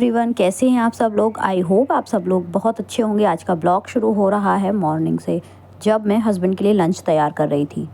Everyone, कैसे हैं आप सब लोग। आई होप आप सब लोग बहुत अच्छे होंगे। आज का ब्लॉग शुरू हो रहा है मॉर्निंग से, जब मैं हस्बैंड के लिए लंच तैयार कर रही थी।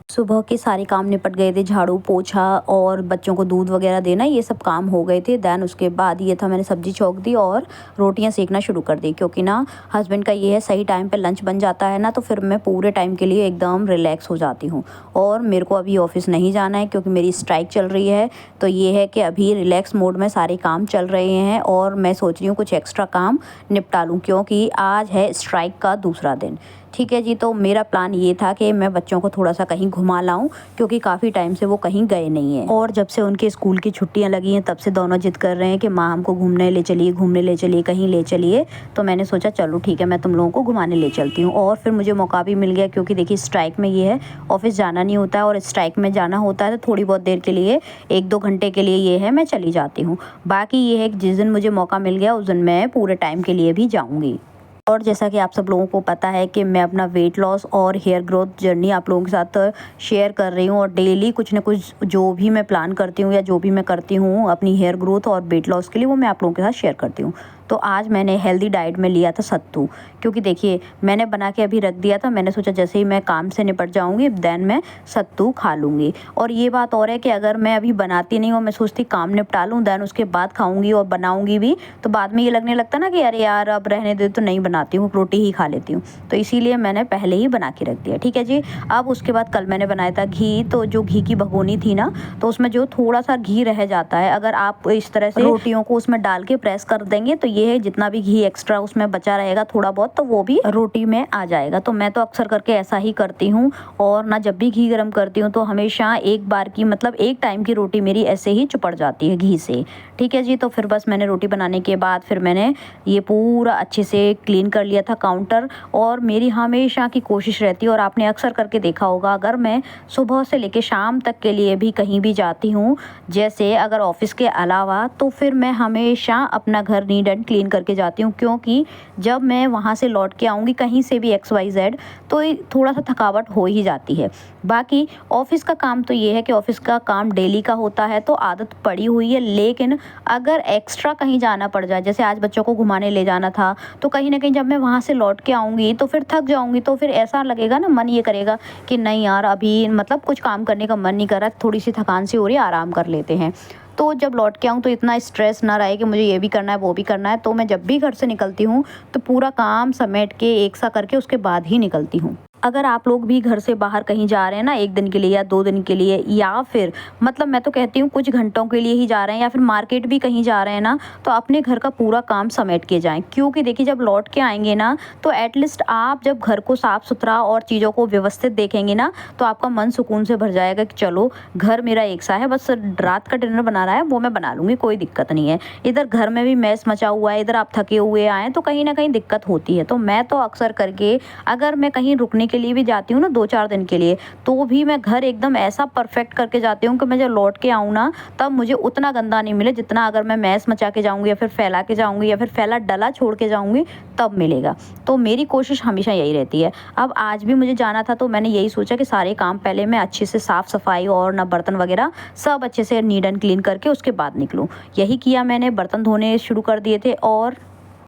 सुबह के सारे काम निपट गए थे, झाड़ू पोछा और बच्चों को दूध वगैरह देना, ये सब काम हो गए थे। दैन उसके बाद ये था, मैंने सब्जी छौंक दी और रोटियां सेकना शुरू कर दी, क्योंकि ना हस्बैंड का ये है सही टाइम पे लंच बन जाता है ना, तो फिर मैं पूरे टाइम के लिए एकदम रिलैक्स हो जाती हूँ। और मेरे को अभी ऑफिस नहीं जाना है क्योंकि मेरी स्ट्राइक चल रही है, तो ये है कि अभी रिलैक्स मोड में सारे काम चल रहे हैं और मैं सोच रही हूँ कुछ एक्स्ट्रा काम निपटा लूँ, क्योंकि आज है स्ट्राइक का दूसरा दिन। ठीक है जी, तो मेरा प्लान ये था कि मैं बच्चों को थोड़ा सा कहीं घुमा लाऊं, क्योंकि काफ़ी टाइम से वो कहीं गए नहीं हैं। और जब से उनके स्कूल की छुट्टियां लगी हैं तब से दोनों जिद कर रहे हैं कि माँ हमको घूमने ले चलिए, घूमने ले चलिए, कहीं ले चलिए। तो मैंने सोचा चलो ठीक है, मैं तुम लोगों को घुमाने ले चलती हूँ। और फिर मुझे मौका भी मिल गया, क्योंकि देखिए स्ट्राइक में ये है ऑफिस जाना नहीं होता है, और स्ट्राइक में जाना होता है तो थोड़ी बहुत देर के लिए, 1-2 घंटे के लिए ये है मैं चली जाती हूँ। बाकी ये है कि जिस दिन मुझे मौका मिल गया उस दिन मैं पूरे टाइम के लिए भी जाऊँगी। और जैसा कि आप सब लोगों को पता है कि मैं अपना वेट लॉस और हेयर ग्रोथ जर्नी आप लोगों के साथ शेयर कर रही हूँ, और डेली कुछ ना कुछ जो भी मैं प्लान करती हूँ या जो भी मैं करती हूँ अपनी हेयर ग्रोथ और वेट लॉस के लिए, वो मैं आप लोगों के साथ शेयर करती हूँ। तो आज मैंने हेल्दी डाइट में लिया था सत्तू, क्योंकि देखिए मैंने बना के अभी रख दिया था। मैंने सोचा जैसे ही मैं काम से निपट जाऊंगी देन मैं सत्तू खा लूँगी। और ये बात और है कि अगर मैं अभी बनाती नहीं हूँ, मैं सोचती काम निपटा लूँ देन उसके बाद खाऊंगी और बनाऊंगी भी, तो बाद में ये लगने लगता ना कि अरे यार अब रहने दे, तो नहीं बनाती हूँ, रोटी ही खा लेती हूँ। तो इसीलिए मैंने पहले ही बना के रख दिया। ठीक है जी। अब उसके बाद कल मैंने बनाया था घी, तो जो घी की भगोनी थी ना, तो उसमें जो थोड़ा सा घी रह जाता है, अगर आप इस तरह से रोटियों को उसमें डाल के प्रेस कर देंगे तो ये है जितना भी घी एक्स्ट्रा उसमें बचा रहेगा थोड़ा बहुत, तो वो भी रोटी में आ जाएगा। तो मैं तो अक्सर करके ऐसा ही करती हूँ। और ना जब भी घी गर्म करती हूँ तो हमेशा एक बार की मतलब एक टाइम की रोटी मेरी ऐसे ही चिपड़ जाती है घी से। ठीक है जी। तो फिर बस मैंने रोटी बनाने के बाद फिर मैंने ये पूरा अच्छे से क्लीन कर लिया था काउंटर। और मेरी हमेशा की कोशिश रहती है, और आपने अक्सर करके देखा होगा, अगर मैं सुबह से लेकर शाम तक के लिए भी कहीं भी जाती हूँ, जैसे अगर ऑफिस के अलावा, तो फिर मैं हमेशा अपना घर नीट एंड क्लीन करके जाती हूँ, क्योंकि जब मैं वहाँ से लौट के आऊँगी कहीं से भी XYZ, तो थोड़ा सा थकावट हो ही जाती है। बाकी ऑफिस का काम तो ये है कि ऑफिस का काम डेली का होता है, तो आदत पड़ी हुई है। लेकिन अगर एक्स्ट्रा कहीं जाना पड़ जाए, जैसे आज बच्चों को घुमाने ले जाना था, तो कहीं ना कहीं जब मैं वहाँ से लौट के आऊँगी तो फिर थक जाऊँगी, तो फिर ऐसा लगेगा ना, मन ये करेगा कि नहीं यार अभी मतलब कुछ काम करने का मन नहीं कर रहा, थोड़ी सी थकान सी हो रही है, आराम कर लेते हैं। तो जब लौट के आऊँ तो इतना स्ट्रेस ना रहे कि मुझे ये भी करना है वो भी करना है। तो मैं जब भी घर से निकलती हूँ तो पूरा काम समेट के एक सा करके उसके बाद ही निकलती हूँ। अगर आप लोग भी घर से बाहर कहीं जा रहे हैं ना, 1 दिन के लिए या 2 दिन के लिए, या फिर मतलब मैं तो कहती हूँ कुछ घंटों के लिए ही जा रहे हैं, या फिर मार्केट भी कहीं जा रहे हैं ना, तो अपने घर का पूरा काम समेट के जाएं। क्योंकि देखिए जब लौट के आएंगे ना, तो एटलीस्ट आप जब घर को साफ़ सुथरा और चीज़ों को व्यवस्थित देखेंगे ना, तो आपका मन सुकून से भर जाएगा कि चलो घर मेरा एक सा है, बस रात का डिनर बना रहा है वो मैं बना लूँगी, कोई दिक्कत नहीं है। इधर घर में भी मैस मचा हुआ है, इधर आप थके हुए आए तो कहीं ना कहीं दिक्कत होती है। तो मैं तो अक्सर करके अगर मैं कहीं रुकने के लिए भी जाती हूँ ना 2-4 दिन के लिए, तो भी मैं घर एकदम ऐसा परफेक्ट करके जाती हूँ कि मैं जब लौट के आऊँ ना, तब मुझे उतना गंदा नहीं मिले जितना अगर मैं मैस मचा के जाऊँगी या फिर फैला के जाऊँगी या फिर फैला डला छोड़ के जाऊँगी तब मिलेगा। तो मेरी कोशिश हमेशा यही रहती है। अब आज भी मुझे जाना था, तो मैंने यही सोचा कि सारे काम पहले मैं अच्छे से साफ़ सफाई और ना बर्तन वगैरह सब अच्छे से नीट एंड क्लीन करके उसके बाद निकलूँ। यही किया मैंने, बर्तन धोने शुरू कर दिए थे। और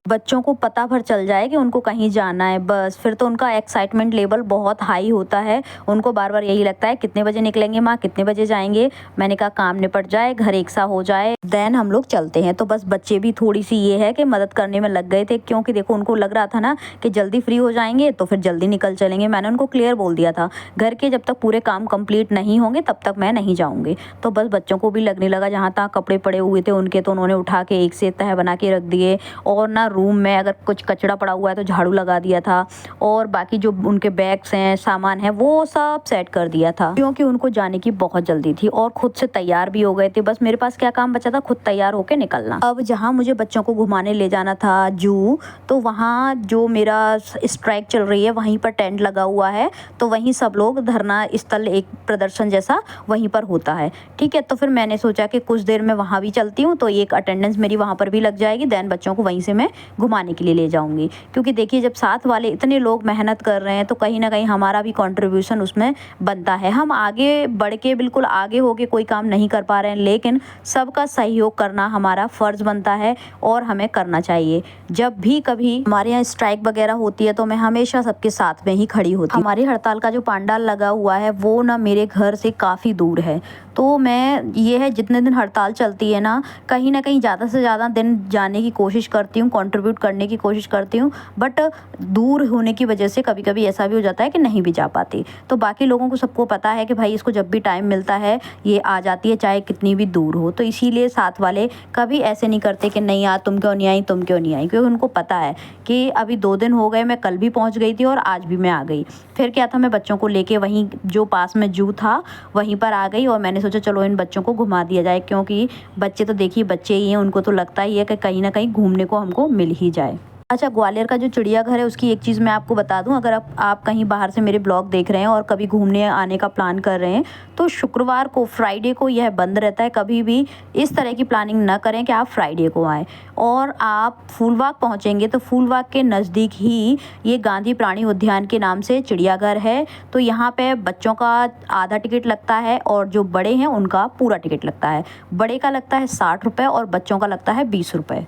बच्चों को पता भर चल जाए कि उनको कहीं जाना है, बस फिर तो उनका एक्साइटमेंट लेवल बहुत हाई होता है। उनको बार बार यही लगता है कितने बजे निकलेंगे माँ, कितने बजे जाएंगे। मैंने कहा काम निपट जाए, घर एक सा हो जाए, देन हम लोग चलते हैं। तो बस बच्चे भी थोड़ी सी ये है कि मदद करने में लग गए थे, क्योंकि देखो उनको लग रहा था ना कि जल्दी फ्री हो जाएंगे तो फिर जल्दी निकल चलेंगे। मैंने उनको क्लियर बोल दिया था घर के जब तक पूरे काम कंप्लीट नहीं होंगे तब तक मैं नहीं जाऊँगी। तो बस बच्चों को भी लगने लगा, जहाँ तहाँ कपड़े पड़े हुए थे उनके, तो उन्होंने उठा के एक से तह बना के रख दिए। और ना रूम में अगर कुछ कचरा पड़ा हुआ है तो झाड़ू लगा दिया था, और बाकी जो उनके बैग्स हैं, सामान है, वो सब सेट कर दिया था, क्योंकि उनको जाने की बहुत जल्दी थी। और खुद से तैयार भी हो गए थे। बस मेरे पास क्या काम बचा था, खुद तैयार होके निकलना। अब जहाँ मुझे बच्चों को घुमाने ले जाना था जू, तो वहाँ जो मेरा स्ट्राइक चल रही है वहीं पर टेंट लगा हुआ है, तो वहीं सब लोग धरना स्थल, एक प्रदर्शन जैसा वहीं पर होता है। ठीक है। तो फिर मैंने सोचा कि कुछ देर में वहाँ भी चलती हूँ, तो एक अटेंडेंस मेरी वहाँ पर भी लग जाएगी, देन बच्चों को वहीं से मैं घुमाने के लिए ले जाऊँगी। क्योंकि देखिए जब साथ वाले इतने लोग मेहनत कर रहे हैं तो कहीं न कहीं हमारा भी कंट्रीब्यूशन उसमें बनता है। हम आगे बढ़ के बिल्कुल आगे होके कोई काम नहीं कर पा रहे हैं, लेकिन सबका सहयोग करना हमारा फ़र्ज़ बनता है और हमें करना चाहिए। जब भी कभी हमारे यहाँ स्ट्राइक वगैरह होती है तो मैं हमेशा सबके साथ में ही खड़ी होती हूँ। हमारी हड़ताल का जो पंडाल लगा हुआ है वो ना मेरे घर से काफ़ी दूर है, तो मैं ये है जितने दिन हड़ताल चलती है ना कहीं ज़्यादा से ज़्यादा दिन जाने की कोशिश करती हूँ, कंट्रीब्यूट करने की कोशिश करती हूँ, बट दूर होने की वजह से कभी-कभी ऐसा भी हो जाता है कि नहीं भी जा पाती। तो बाकी लोगों को सबको पता है कि भाई इसको जब भी टाइम मिलता है ये आ जाती है, चाहे कितनी भी दूर हो। तो इसीलिए साथ वाले कभी ऐसे नहीं करते कि नहीं यार तुम क्यों नहीं आई, तुम क्यों नहीं आई, क्योंकि उनको पता है कि अभी 2 दिन हो गए, मैं कल भी पहुँच गई थी और आज भी मैं आ गई। फिर क्या था, मैं बच्चों को लेके वहीं जो पास में ज़ू था वहीं पर आ गई और मैंने सोचा चलो इन बच्चों को घुमा दिया जाए, क्योंकि बच्चे तो देखिए बच्चे ही हैं, उनको तो लगता ही है कि कहीं न कहीं घूमने को हमको मिल ही जाए। अच्छा, ग्वालियर का जो चिड़ियाघर है उसकी एक चीज़ मैं आपको बता दूं, अगर आप कहीं बाहर से मेरे ब्लॉग देख रहे हैं और कभी घूमने आने का प्लान कर रहे हैं तो शुक्रवार को, फ्राइडे को यह बंद रहता है। कभी भी इस तरह की प्लानिंग ना करें कि आप फ्राइडे को आएँ। और आप फूलबाग पहुँचेंगे तो फूलबाग के नज़दीक ही ये गांधी प्राणी उद्यान के नाम से चिड़ियाघर है। तो यहाँ पे बच्चों का आधा टिकट लगता है और जो बड़े हैं उनका पूरा टिकट लगता है। बड़े का लगता है 60 रुपये और बच्चों का लगता है 20 रुपये।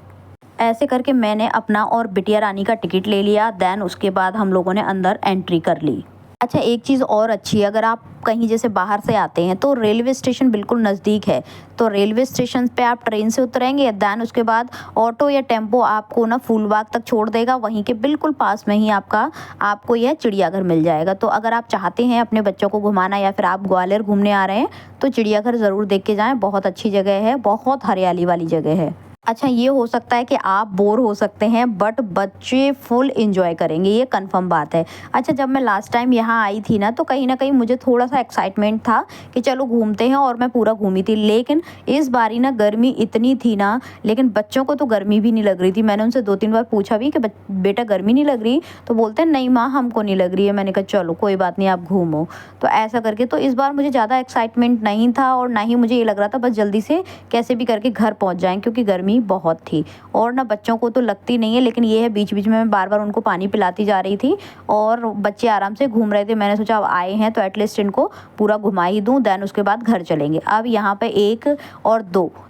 ऐसे करके मैंने अपना और बिटिया रानी का टिकट ले लिया, देन उसके बाद हम लोगों ने अंदर एंट्री कर ली। अच्छा, एक चीज़ और अच्छी है, अगर आप कहीं जैसे बाहर से आते हैं तो रेलवे स्टेशन बिल्कुल नज़दीक है। तो रेलवे स्टेशन पे आप ट्रेन से उतरेंगे, देन उसके बाद ऑटो या टेम्पो आपको ना फूलबाग तक छोड़ देगा। वहीं के बिल्कुल पास में ही आपको यह चिड़ियाघर मिल जाएगा। तो अगर आप चाहते हैं अपने बच्चों को घुमाना या फिर आप ग्वालियर घूमने आ रहे हैं तो चिड़ियाघर ज़रूर देख के जाएँ। बहुत अच्छी जगह है, बहुत हरियाली वाली जगह है। अच्छा, ये हो सकता है कि आप बोर हो सकते हैं बट बच्चे फुल एंजॉय करेंगे, ये कंफर्म बात है। अच्छा, जब मैं लास्ट टाइम यहाँ आई थी ना तो कहीं न कहीं मुझे थोड़ा-सा एक्साइटमेंट था कि चलो घूमते हैं और मैं पूरा घूमी थी। लेकिन इस बारी ना गर्मी इतनी थी ना, लेकिन बच्चों को तो गर्मी भी नहीं लग रही थी। मैंने उनसे 2-3 बार पूछा भी कि बेटा गर्मी नहीं लग रही? तो बोलते हैं नहीं माँ हमको नहीं लग रही है। मैंने कहा चलो कोई बात नहीं, आप घूमो। तो ऐसा करके तो इस बार मुझे ज़्यादा एक्साइटमेंट नहीं था और ना ही मुझे ये लग रहा था बस जल्दी से कैसे भी करके घर पहुँच जाएँ, क्योंकि गर्मी बहुत थी। और ना बच्चों को तो लगती नहीं है, लेकिन ये है बीच बीच में मैं बार बार उनको पानी पिलाती जा रही थी और बच्चे आराम से घूम रहे थे। मैंने सोचा अब आए हैं तो एटलीस्ट इनको पूरा घुमा ही दूं, देन उसके बाद घर चलेंगे। अब यहाँ पे 1 और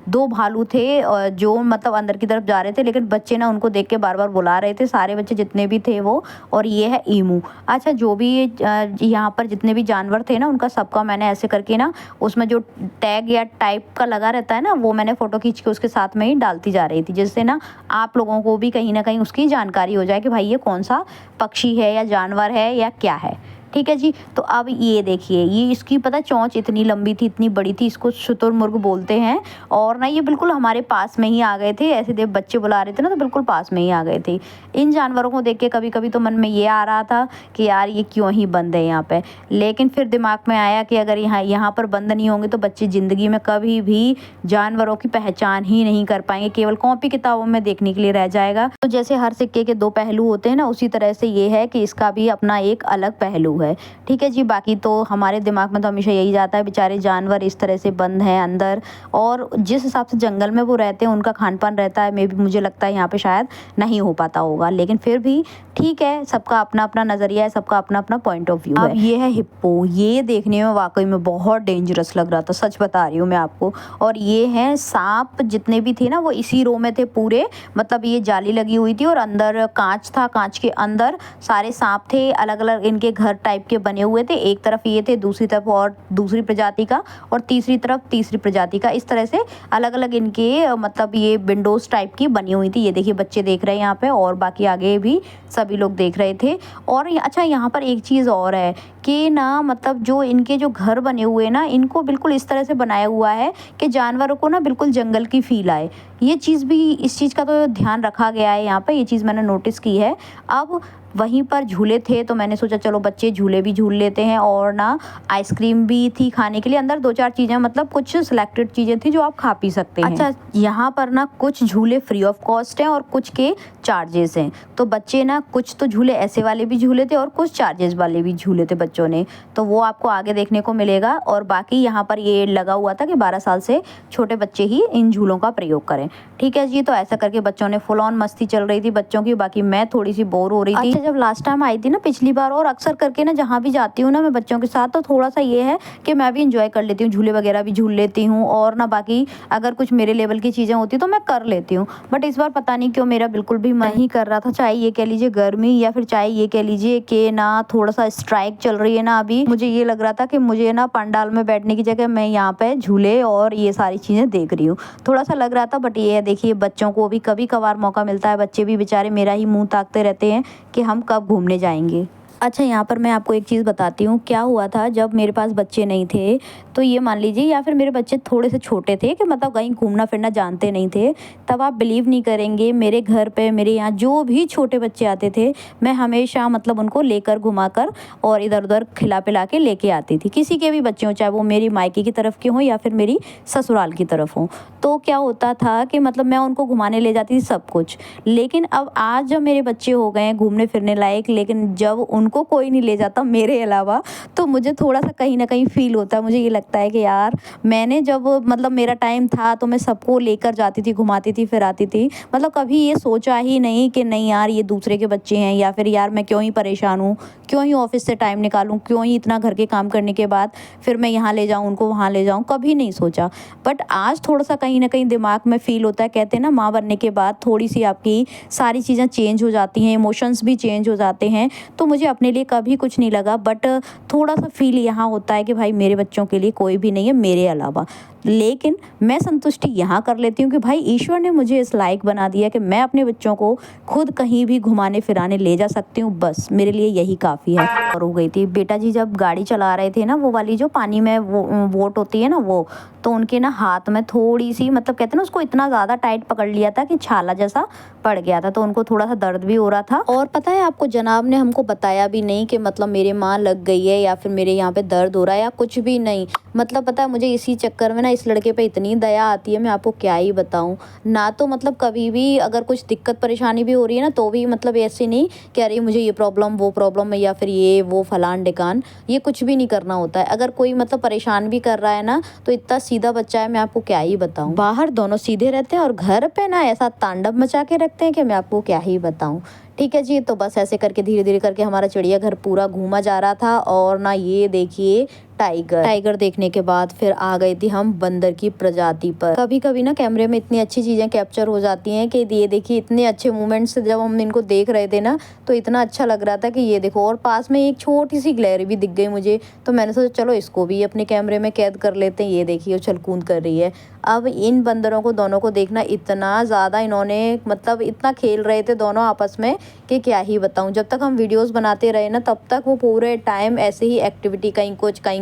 2 भालू थे जो मतलब अंदर की तरफ जा रहे थे, लेकिन बच्चे ना उनको देख के बार बार बुला रहे थे, सारे बच्चे जितने भी थे वो। और ये है ईमू। अच्छा, जो भी यहाँ पर जितने भी जानवर थे ना उनका सबका मैंने ऐसे करके ना उसमें जो टैग या टाइप का लगा रहता है ना, वो मैंने फ़ोटो खींच के उसके साथ में ही डालती जा रही थी, जिससे ना आप लोगों को भी कहीं ना कहीं उसकी जानकारी हो जाए कि भाई ये कौन सा पक्षी है या जानवर है या क्या है। ठीक है जी। तो अब ये देखिए, ये इसकी पता चोंच इतनी लंबी थी, इतनी बड़ी थी, इसको शुतुरमुर्ग बोलते हैं। और ना ये बिल्कुल हमारे पास में ही आ गए थे, ऐसे देख बच्चे बुला रहे थे ना तो बिल्कुल पास में ही आ गए थे। इन जानवरों को देख के कभी कभी तो मन में ये आ रहा था कि यार ये क्यों ही बंद है यहाँ पे, लेकिन फिर दिमाग में आया कि अगर यहाँ पर बंद नहीं होंगे तो बच्चे ज़िंदगी में कभी भी जानवरों की पहचान ही नहीं कर पाएंगे, केवल कॉपी किताबों में देखने के लिए रह जाएगा। तो जैसे हर सिक्के के 2 पहलू होते हैं ना, उसी तरह से ये है कि इसका भी अपना एक अलग पहलू है। ठीक है जी। बाकी तो हमारे दिमाग में तो हमेशा यही जाता है बेचारे जानवर इस तरह से बंद हैं अंदर, और जिस हिसाब से जंगल में वो रहते हैं उनका खान पान रहता है, मे भी मुझे लगता है यहाँ पे शायद नहीं हो पाता होगा, लेकिन फिर भी ठीक है, सबका अपना अपना नज़रिया है, सबका अपना अपना पॉइंट ऑफ व्यू है। अब ये है हिप्पो, ये देखने में वाकई में बहुत डेंजरस लग रहा था, सच बता रही हूँ मैं आपको। और ये हैं सांप, जितने भी थे ना वो इसी रो में थे पूरे, मतलब ये जाली लगी हुई थी और अंदर कांच था, कांच के अंदर सारे सांप थे, अलग अलग इनके घर टाइप के बने हुए थे। एक तरफ ये थे, दूसरी तरफ और दूसरी प्रजाति का, और तीसरी तरफ तीसरी प्रजाति का। इस तरह से अलग अलग इनके मतलब ये विंडोज टाइप की बनी हुई थी। ये देखिए बच्चे देख रहे हैं यहाँ पे, और बाकी आगे भी सभी लोग देख रहे थे। और अच्छा, यहाँ पर एक चीज़ और है कि ना मतलब जो इनके जो घर बने हुए ना, इनको बिल्कुल इस तरह से बनाया हुआ है कि जानवरों को ना बिल्कुल जंगल की फील आए। ये चीज़ भी, इस चीज़ का तो ध्यान रखा गया है यहाँ पे, ये चीज़ मैंने नोटिस की है। अब वहीं पर झूले थे तो मैंने सोचा चलो बच्चे झूले भी झूल लेते हैं, और ना आइसक्रीम भी थी खाने के लिए अंदर, 2-4 चीज़ें, मतलब कुछ सिलेक्टेड चीज़ें थी जो आप खा पी सकते हैं। अच्छा, यहाँ पर ना कुछ झूले फ्री ऑफ कॉस्ट हैं और कुछ के चार्जेस हैं। तो बच्चे ना कुछ तो झूले ऐसे वाले भी झूले थे और कुछ चार्जेस वाले भी झूले थे बच्चों ने, तो वो आपको आगे देखने को मिलेगा। और बाकी यहाँ पर ये लगा हुआ था कि 12 साल से छोटे बच्चे ही इन झूलों का प्रयोग करें। ठीक है जी, तो ऐसा करके बच्चों ने फुल ऑन मस्ती चल रही थी बच्चों की, बाकी मैं थोड़ी सी बोर हो रही थी। अच्छा, जब लास्ट टाइम आई थी ना पिछली बार, और अक्सर करके ना जहाँ भी जाती हूँ ना मैं बच्चों के साथ, तो थोड़ा सा ये है कि मैं भी इंजॉय कर लेती हूँ, झूले वगैरह भी झूल लेती हूँ, और ना बाकी अगर कुछ मेरे लेवल की चीज़ें होती तो मैं कर लेती हूँ। बट इस बार पता नहीं क्यों मेरा बिल्कुल भी मन नहीं कर रहा था, चाहे ये कह लीजिए गर्मी या फिर चाहे ये कह लीजिए कि ना थोड़ा सा स्ट्राइक चल रही है ना अभी, मुझे ये लग रहा था कि मुझे ना पंडाल में बैठने की जगह मैं यहाँ पे झूले और ये सारी चीज़ें देख रही हूँ, थोड़ा सा लग रहा था। बट ये है देखिए, बच्चों को भी कभी कभार मौका मिलता है, बच्चे भी बेचारे मेरा ही मुंह ताकते रहते हैं कि हम कब घूमने जाएंगे। अच्छा, यहाँ पर मैं आपको एक चीज़ बताती हूँ, क्या हुआ था जब मेरे पास बच्चे नहीं थे, तो ये मान लीजिए, या फिर मेरे बच्चे थोड़े से छोटे थे कि मतलब कहीं घूमना फिरना जानते नहीं थे, तब आप बिलीव नहीं करेंगे, मेरे घर पे मेरे यहाँ जो भी छोटे बच्चे आते थे, मैं हमेशा मतलब उनको लेकर घुमाकर और इधर उधर खिला पिला के लेके आती थी, किसी के भी बच्चे हों, चाहे वो मेरी मायके की तरफ के हों या फिर मेरी ससुराल की तरफ हों। तो क्या होता था कि मतलब मैं उनको घुमाने ले जाती थी सब कुछ। लेकिन अब आज जब मेरे बच्चे हो गए हैं घूमने फिरने लायक, लेकिन जब उनको कोई नहीं ले जाता मेरे अलावा, तो मुझे थोड़ा सा कहीं ना कहीं फील होता है। मुझे ये लगता है कि यार, मैंने जब मतलब मेरा टाइम था तो मैं सबको लेकर जाती थी, घुमाती थी, फिराती थी, मतलब कभी ये सोचा ही नहीं कि नहीं यार ये दूसरे के बच्चे हैं, या फिर यार मैं क्यों ही परेशान हूँ, क्यों ही ऑफिस से टाइम निकालूं, क्यों ही इतना घर के काम करने के बाद फिर मैं यहाँ ले जाऊँ उनको, वहाँ ले जाऊँ, कभी नहीं सोचा। बट आज थोड़ा सा कहीं ना कहीं दिमाग में फील होता है। कहते हैं ना, माँ बनने के बाद थोड़ी सी आपकी सारी चीज़ें चेंज हो जाती हैं, इमोशंस भी चेंज हो जाते हैं। तो मुझे अपने लिए कभी कुछ नहीं लगा, बट थोड़ा सा फील यहाँ होता है कि भाई मेरे बच्चों के लिए कोई भी नहीं है मेरे अलावा। लेकिन मैं संतुष्टि यहाँ कर लेती हूँ कि भाई ईश्वर ने मुझे इस लायक बना दिया कि मैं अपने बच्चों को खुद कहीं भी घुमाने फिराने ले जा सकती हूँ, बस मेरे लिए यही काफ़ी है। और हो गई थी बेटा जी जब गाड़ी चला रहे थे ना, वो वाली जो पानी में वो वोट होती है ना, वो तो उनके ना हाथ में थोड़ी सी, मतलब कहते हैं ना, उसको इतना ज़्यादा टाइट पकड़ लिया था कि छाला जैसा पड़ गया था, तो उनको थोड़ा सा दर्द भी हो रहा था। और पता है आपको, जनाब ने हमको बताया भी नहीं कि मतलब मेरे माँ लग गई है या फिर मेरे यहाँ पे दर्द हो रहा है या कुछ भी नहीं। मतलब पता है, मुझे इसी चक्कर में ना इस लड़के पे इतनी दया आती है, मैं आपको क्या ही बताऊँ ना। तो मतलब कभी भी अगर कुछ दिक्कत परेशानी भी हो रही है ना, तो भी मतलब ऐसे नहीं कि अरे मुझे ये प्रॉब्लम वो प्रॉब्लम है या फिर ये वो फलान ढिकान, ये कुछ भी नहीं करना होता है। अगर कोई मतलब परेशान भी कर रहा है ना, तो इतना सीधा बच्चा है, मैं आपको क्या ही बताऊँ। बाहर दोनों सीधे रहते हैं और घर पे ना ऐसा तांडव मचा के रखते हैं कि मैं आपको क्या ही बताऊँ। ठीक है जी, तो बस ऐसे करके धीरे धीरे करके हमारा चिड़ियाघर पूरा घूमा जा रहा था। और ना ये देखिए टाइगर देखने के बाद फिर आ गए थे हम बंदर की प्रजाति पर। कभी कभी ना कैमरे में इतनी अच्छी चीज़ें कैप्चर हो जाती हैं कि ये देखिए, इतने अच्छे मोमेंट्स जब हम इनको देख रहे थे ना, तो इतना अच्छा लग रहा था कि ये देखो। और पास में एक छोटी सी गिलहरी भी दिख गई मुझे, तो मैंने सोचा चलो इसको भी अपने कैमरे में कैद कर लेते हैं। ये देखिए, वो छलकूद कर रही है। अब इन बंदरों को दोनों को देखना इतना ज़्यादा, इन्होंने मतलब इतना खेल रहे थे दोनों आपस में कि क्या ही बताऊं। जब तक हम वीडियोस बनाते रहे ना, तब तक वो पूरे टाइम ऐसे ही एक्टिविटी कहीं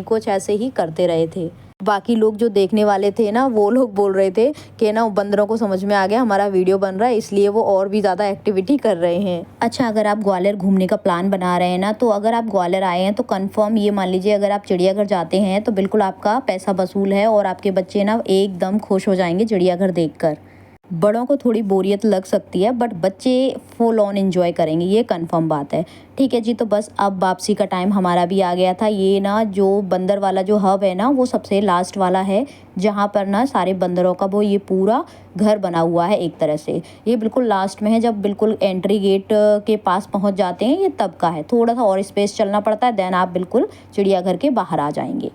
कुछ ऐसे ही करते रहे थे। बाकी लोग जो देखने वाले थे ना, वो लोग बोल रहे थे कि ना बंदरों को समझ में आ गया हमारा वीडियो बन रहा है, इसलिए वो और भी ज़्यादा एक्टिविटी कर रहे हैं। अच्छा, अगर आप ग्वालियर घूमने का प्लान बना रहे हैं ना, तो अगर आप ग्वालियर आए हैं तो कंफर्म ये मान लीजिए, अगर आप चिड़ियाघर जाते हैं तो बिल्कुल आपका पैसा वसूल है और आपके बच्चे ना एकदम खुश हो जाएंगे चिड़ियाघर देखकर। बड़ों को थोड़ी बोरियत लग सकती है, बट बच्चे फुल ऑन एंजॉय करेंगे, ये कंफर्म बात है। ठीक है जी, तो बस अब वापसी का टाइम हमारा भी आ गया था। ये ना जो बंदर वाला जो हब है ना, वो सबसे लास्ट वाला है, जहाँ पर ना सारे बंदरों का वो ये पूरा घर बना हुआ है एक तरह से। ये बिल्कुल लास्ट में है, जब बिल्कुल एंट्री गेट के पास पहुँच जाते हैं, ये तब का है। थोड़ा सा और स्पेस चलना पड़ता है, देन आप बिल्कुल चिड़ियाघर के बाहर आ जाएंगे।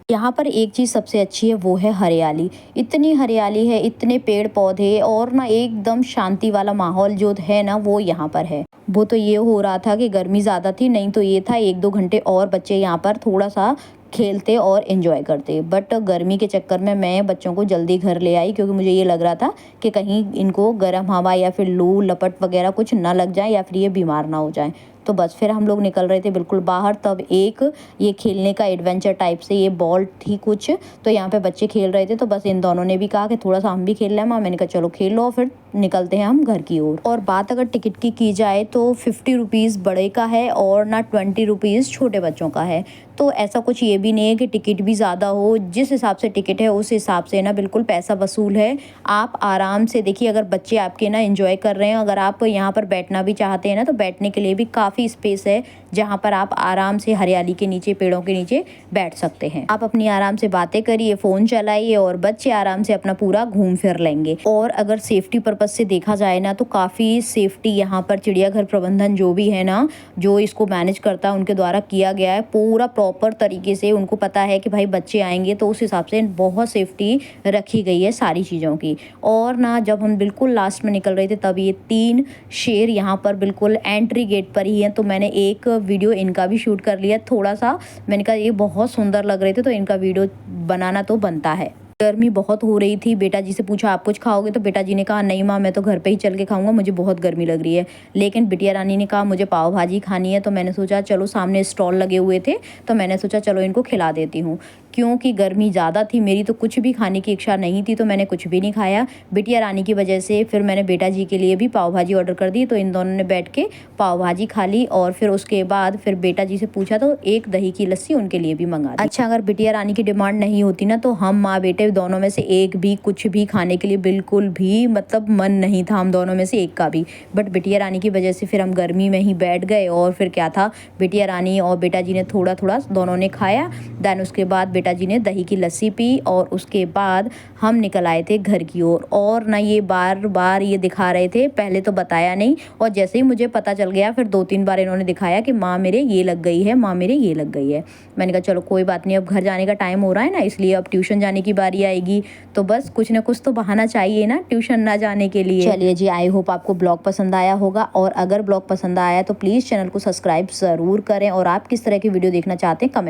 यहाँ पर एक चीज़ सबसे अच्छी है, वो है हरियाली। इतनी हरियाली है, इतने पेड़ पौधे, और ना एकदम शांति वाला माहौल जो है ना, वो यहाँ पर है। वो तो ये हो रहा था कि गर्मी ज़्यादा थी, नहीं तो ये था 1-2 घंटे और बच्चे यहाँ पर थोड़ा सा खेलते और एंजॉय करते। बट गर्मी के चक्कर में मैं बच्चों को जल्दी घर ले आई, क्योंकि मुझे ये लग रहा था कि कहीं इनको गर्म हवा या फिर लू लपट वगैरह कुछ ना लग जाए या फिर ये बीमार ना हो जाए। तो बस फिर हम लोग निकल रहे थे बिल्कुल बाहर, तब एक ये खेलने का एडवेंचर टाइप से ये बॉल थी कुछ, तो यहाँ पे बच्चे खेल रहे थे, तो बस इन दोनों ने भी कहा कि थोड़ा सा हम भी खेल लें माँ। मैंने कहा चलो खेल लो, फिर निकलते हैं हम घर की ओर। और बात अगर टिकट की जाए तो 50 रुपीज़ बड़े का है और ना 20 रुपीज़ छोटे बच्चों का है। तो ऐसा कुछ ये भी नहीं है कि टिकट भी ज़्यादा हो, जिस हिसाब से टिकट है उस हिसाब से ना बिल्कुल पैसा वसूल है। आप आराम से देखिए, अगर बच्चे आपके ना एंजॉय कर रहे हैं, अगर आप यहाँ पर बैठना भी चाहते हैं ना तो बैठने के लिए भी काफ़ी स्पेस है, जहाँ पर आप आराम से हरियाली के नीचे, पेड़ों के नीचे बैठ सकते हैं। आप अपनी आराम से बातें करिए, फ़ोन चलाइए और बच्चे आराम से अपना पूरा घूम फिर लेंगे। और अगर सेफ्टी पर्पज़ से देखा जाए ना तो काफ़ी सेफ्टी यहाँ पर चिड़ियाघर प्रबंधन जो भी है ना, जो इसको मैनेज करता है, उनके द्वारा किया गया है पूरा प्रॉपर तरीके से। उनको पता है कि भाई बच्चे आएंगे, तो उस हिसाब से बहुत सेफ्टी रखी गई है सारी चीज़ों की। और ना जब हम बिल्कुल लास्ट में निकल रहे थे तब ये 3 शेर यहाँ पर बिल्कुल एंट्री गेट पर ही हैं। तो मैंने एक वीडियो इनका भी शूट कर लिया थोड़ा सा। मैंने कहा ये बहुत सुंदर लग रहे थे तो इनका वीडियो बनाना तो बनता है। गर्मी बहुत हो रही थी। बेटा जी से पूछा आप कुछ खाओगे, तो बेटा जी ने कहा नहीं माँ, मैं तो घर पे ही चल के खाऊंगा, मुझे बहुत गर्मी लग रही है। लेकिन बिटिया रानी ने कहा मुझे पाव भाजी खानी है। तो मैंने सोचा चलो, सामने स्टॉल लगे हुए थे तो मैंने सोचा चलो इनको खिला देती हूँ। क्योंकि गर्मी ज़्यादा थी, मेरी तो कुछ भी खाने की इच्छा नहीं थी, तो मैंने कुछ भी नहीं खाया। बिटिया रानी की वजह से फिर मैंने बेटा जी के लिए भी पाव भाजी ऑर्डर कर दी। तो इन दोनों ने बैठ के पाव भाजी खा ली और फिर उसके बाद फिर बेटा जी से पूछा तो एक दही की लस्सी उनके लिए भी मंगा दी। अच्छा, अगर बिटिया रानी की डिमांड नहीं होती ना तो हम माँ बेटे दोनों में से एक भी कुछ भी खाने के लिए बिल्कुल भी मतलब मन नहीं था हम दोनों में से एक का भी। बट बिटिया रानी की वजह से फिर हम गर्मी में ही बैठ गए। और फिर क्या था, बिटिया रानी और बेटा जी ने थोड़ा थोड़ा दोनों ने खाया। देन उसके बाद बेटा जी ने दही की लस्सी पी और उसके बाद हम निकल आए थे घर की ओर। और ना ये बार बार ये दिखा रहे थे, पहले तो बताया नहीं और जैसे ही मुझे पता चल गया फिर 2-3 बार इन्होंने दिखाया कि माँ मेरे ये लग गई है, माँ मेरे ये लग गई है। मैंने कहा चलो कोई बात नहीं, अब घर जाने का टाइम हो रहा है ना, इसलिए अब ट्यूशन जाने की बारी आएगी, तो बस कुछ ना कुछ तो बहाना चाहिए ना ट्यूशन ना जाने के लिए। चलिए जी, आई होप आपको ब्लॉग पसंद आया होगा। और अगर ब्लॉग पसंद आया तो प्लीज़ चैनल को सब्सक्राइब ज़रूर करें। और आप किस तरह की वीडियो देखना चाहते हैं कमेंट